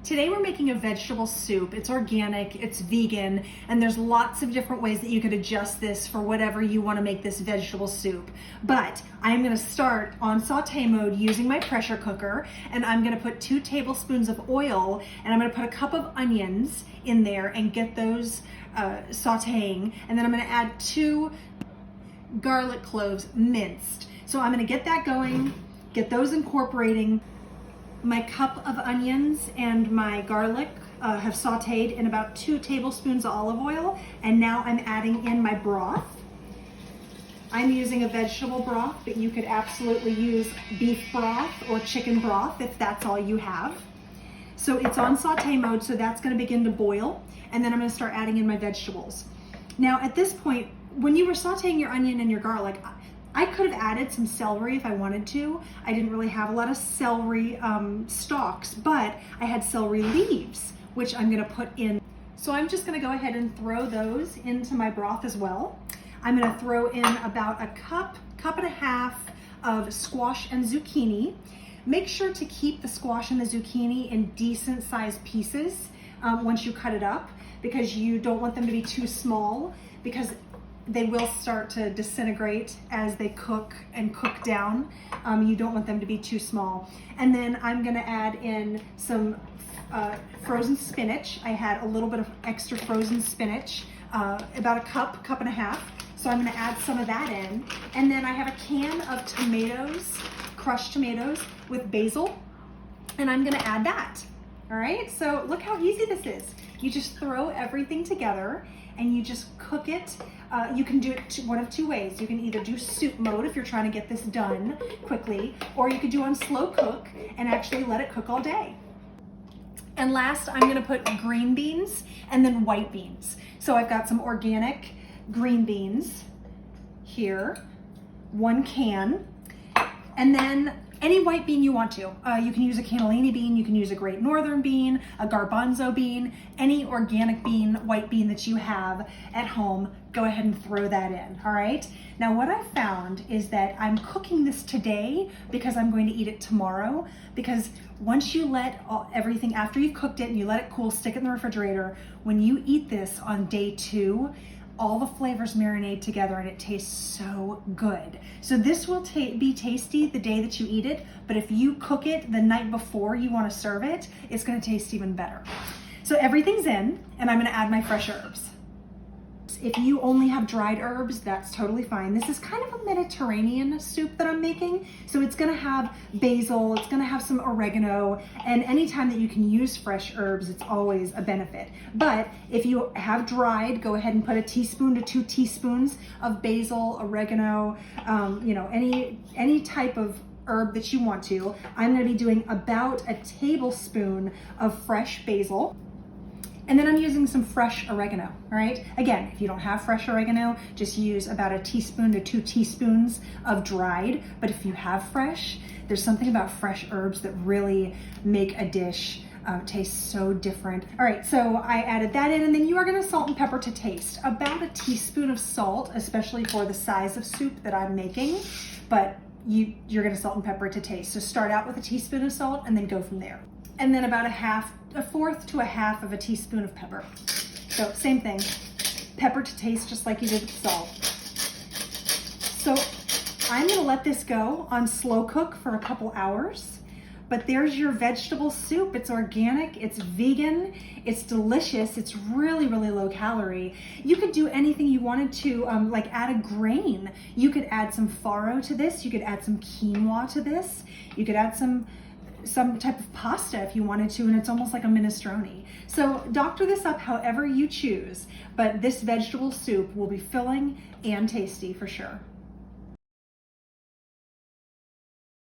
Today we're making a vegetable soup. It's organic, it's vegan, and there's lots of different ways that you could adjust this for whatever you want to make this vegetable soup. But I'm going to start on saute mode using my pressure cooker, and I'm going to put 2 tablespoons of oil, and I'm going to put a cup of onions in there and get those sauteing, and then I'm going to add 2 garlic cloves minced. So I'm going to get that going, get those incorporating. My cup of onions and my garlic have sauteed in about 2 tablespoons of olive oil, and now I'm adding in my broth. I'm using a vegetable broth, but you could absolutely use beef broth or chicken broth if that's all you have. So it's on saute mode, so that's going to begin to boil, and then I'm going to start adding in my vegetables. Now at this point, when you were sauteing your onion and your garlic, I could have added some celery if I wanted to. I didn't really have a lot of celery stalks, but I had celery leaves, which I'm gonna put in. So I'm just gonna go ahead and throw those into my broth as well. I'm gonna throw in about a cup and a half of squash and zucchini. Make sure to keep the squash and the zucchini in decent sized pieces once you cut it up, because you don't want them to be too small, because they will start to disintegrate as they cook and cook down. You don't want them to be too small. And then I'm gonna add in some frozen spinach. I had a little bit of extra frozen spinach, about a cup and a half. So I'm gonna add some of that in. And then I have a can of tomatoes, crushed tomatoes with basil, and I'm gonna add that. All right, so look how easy this is. You just throw everything together and you just cook it. You can do it one of 2 ways. You can either do soup mode if you're trying to get this done quickly, or you could do on slow cook and actually let it cook all day. And last, I'm gonna put green beans and then white beans. So I've got some organic green beans here, 1 can, and then any white bean you want to. You can use a cannellini bean, you can use a Great Northern bean, a garbanzo bean, any organic bean, white bean that you have at home, go ahead and throw that in, all right? Now what I found is that I'm cooking this today because I'm going to eat it tomorrow, because once you let everything, after you've cooked it and you let it cool, stick it in the refrigerator, when you eat this on day 2, all the flavors marinate together and it tastes so good. So this will be tasty the day that you eat it, but if you cook it the night before you want to serve it, it's going to taste even better. So everything's in, and I'm going to add my fresh herbs. If you only have dried herbs, that's totally fine. This is kind of a Mediterranean soup that I'm making. So it's gonna have basil, it's gonna have some oregano, and anytime that you can use fresh herbs, it's always a benefit. But if you have dried, go ahead and put a teaspoon to 2 teaspoons of basil, oregano, any type of herb that you want to. I'm gonna be doing about a tablespoon of fresh basil. And then I'm using some fresh oregano, all right? Again, if you don't have fresh oregano, just use about a teaspoon to 2 teaspoons of dried. But if you have fresh, there's something about fresh herbs that really make a dish taste so different. All right, so I added that in, and then you are gonna salt and pepper to taste. About a teaspoon of salt, especially for the size of soup that I'm making, but you're gonna salt and pepper to taste. So start out with a teaspoon of salt and then go from there. And then about a fourth to a half of a teaspoon of pepper. So same thing, pepper to taste just like you did with salt. So I'm gonna let this go on slow cook for a couple hours, but there's your vegetable soup. It's organic, it's vegan, it's delicious, it's really, really low calorie. You could do anything you wanted to, like add a grain. You could add some farro to this, you could add some quinoa to this, you could add some type of pasta if you wanted to, and it's almost like a minestrone. So doctor this up however you choose, but this vegetable soup will be filling and tasty for sure.